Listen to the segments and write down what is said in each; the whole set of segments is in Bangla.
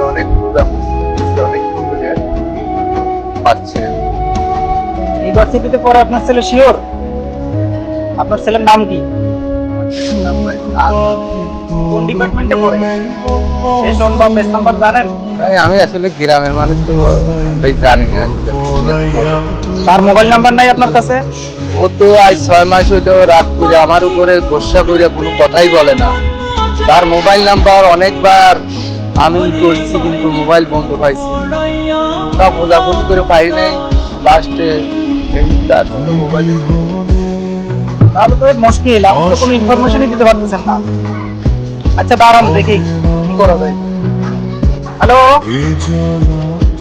অনেক অনেক পাচ্ছে। ইউনিভার্সিটিতে পড়ে আপনার ছেলে শিওর? আপনার ছেলের নাম কি? কোন ডিপার্টমেন্টে পড়ে? সেশন বা পেজ নাম্বার জানেন? আমি আসলে গ্রামের মানুষ তো জানি না। তার মোবাইল নাম্বার নাই আপনার কাছে? ও তো আজ 6 মাস হইলো রাত করে আমার উপরে গোসা করে কোনো কথাই বলে না। তার মোবাইল নাম্বার অনেকবার আমি করছি কিন্তু মোবাইল বন্ধ পাইছি, তা খোঁজাখুঁজি করে পাই নাই। লাস্টে তার মোবাইল তাহলে তো মুশকিল, আপনি তো কোনো ইনফরমেশনই দিতে পারতেছেন না। আচ্ছা দাঁড়ান দেখি কি করা যায়। হ্যালো,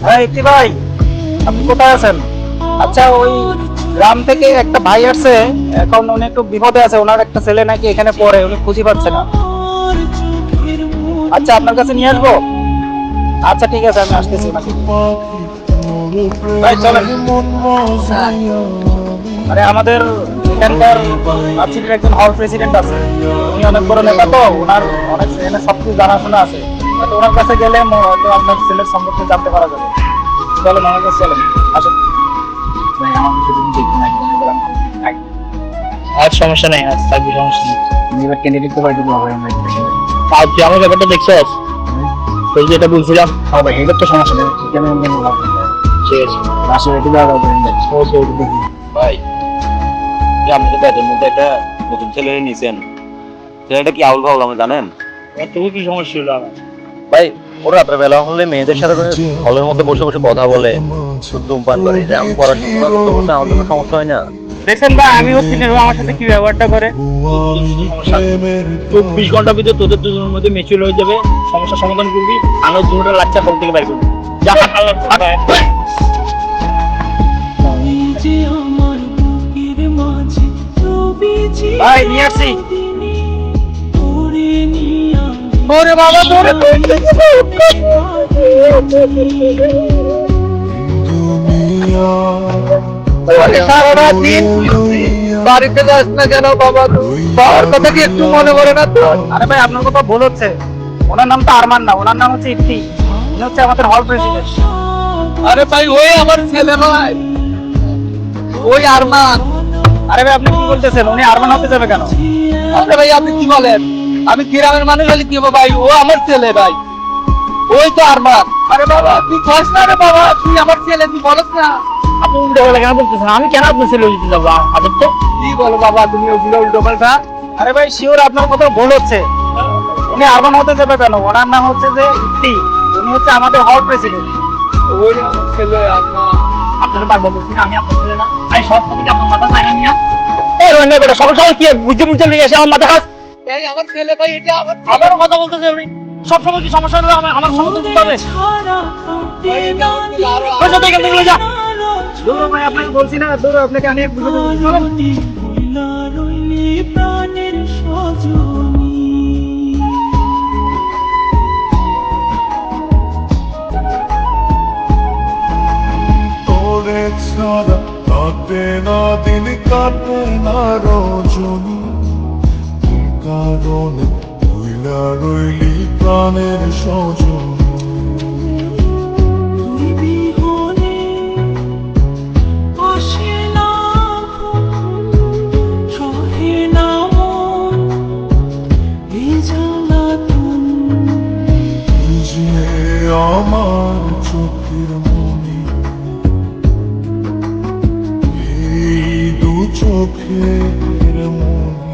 হ্যাঁ ইতি ভাই, আপনি কোথায় আছেন? আচ্ছা ওই গ্রাম থেকে একটা ভাই আসছে, এখন উনি একটু বিপদে আছে, ওনার একটা ছেলে নাকি এখানে পড়ে, উনি খুঁজে পাচ্ছে না। আচ্ছা আপনার কাছে নিয়ে আসবো? আচ্ছা ঠিক আছে, আমি আসতেছি ওনাকে নিয়ে। ভাই চলেন। আরে আমাদের এখানকার ভার্সিটির একজন হল প্রেসিডেন্ট আছে, উনি অনেক বড় নেতা, তো ওনার অনেক এখানে সবকিছু জানাশোনা আছে। হয়তো ওনার কাছে গেলে হয়তো আপনার ছেলের সম্পর্কে জানতে পারা যাবে। চলেন আমার কাছে চলেন, আসেন। আর সমস্যা নেই, আজ থাকবি, সমস্যা নেই। এবার ক্যান্ডিডেট তো পাইতে হবে। আর তুই আমার ব্যাপারটা দেখছস? তুই যেটা বলছিলাম, হবে এটা তো সমস্যা নেই, কেন ঠিক আছে। আসলে এটা দাঁড়াও দেখি ভাই, যে আপনি তো ব্যাচের মধ্যে একটা নতুন ছেলে নিয়েছেন, ছেলেটা কি আউল ফাউল আমরা জানেন? তবু কি সমস্যা হলো আমার? ভাই, ওরা রাত্রে বেলা হলে মেয়েদের সাথে হলের মধ্যে বসে বসে কথা বলে, ধূমপান করে, এটা আমি পড়াশোনা করতে আমার কোনো সমস্যা হয় না। দেখছেন ভাই, আমি হচ্ছি আমার সাথে কি ব্যবহারটা করে। 24 ঘন্টার ভিতরে তোদের দুজনের মধ্যে মেচুর হয়ে যাবে, সমস্যার সমাধান করবি, আলো দুটোটা লাচ্চা ফল থেকে বের করবি। যা ভাই নিয়ে আসছি। ওরে বাবা ধরে সারা দিন বাড়িতে যাস না কেন বাবা? বাবার কথা কি একটু মনে করে না তো? আরে ভাই আপনার কথা ভুল হচ্ছে, ওনার নাম তো আরমান না, ওনার নাম হচ্ছে ইফতি, উনি হচ্ছে আমাদের হল প্রেসিডেন্ট। আরে ভাই ওই আমার ছেলে ভাই, ওই আরমান। আরে ভাই আপনি কি বলতেছেন, উনি আরমান হতে যাবে কেন? আরে ভাই আপনি কি বলেন? আমি গ্রামের মানুষ হলে কি হবে ভাই, ও আমার ছেলে ভাই, ওই তো আরমান। আরে বাবা তুই খাস না রে বাবা, তুই আমার ছেলে, তুই বলস না। আপনি উল্টো পাল্টা কেন বলতেছেন? আমি কেন আপনার ছেলে দিতে যাবো? আদব তো। কি বলো বাবা তুমি ওগুলো উল্টো পাল্টা? আরে ভাই শিওর আপনার কথা ভুল হচ্ছে, উনি আরমান হতে যাবে কেন? ওনার নাম হচ্ছে যে ইফতি, উনি হচ্ছে আমাদের হল প্রেসিডেন্ট। ওই আমার ছেলে আরমান। আপনার পারবো বলছি না, আমি আপনার ছেলে না, আমি সব থেকে আপনার মাথা চাই না নিয়ে। এই রোহিঙ্গা বেটা সকাল সকাল কি বুঝতে বুঝতে নিয়ে এসে আমার মাথা খাস? এই আমার ছেলে ভাই, এটা আমার আবারও কথা বলতেছে উনি, সবসময় কি সমস্যা হলে আমার সমাধান করতে হবে? ওই সাথে এখান থেকে লয়ে যা। দূর ভাই, আপনাকে বলছি না, দূর আপনাকে আমি বুঝতে বলছি, চলেন। তোরে ছাড়া কাটে না দিন, কাটে না রজনী, কোন কারণে ভুইলা রইলি প্রাণের সজনী। তুই যে আমার চোখের মনি, এই দু চোখের মনি।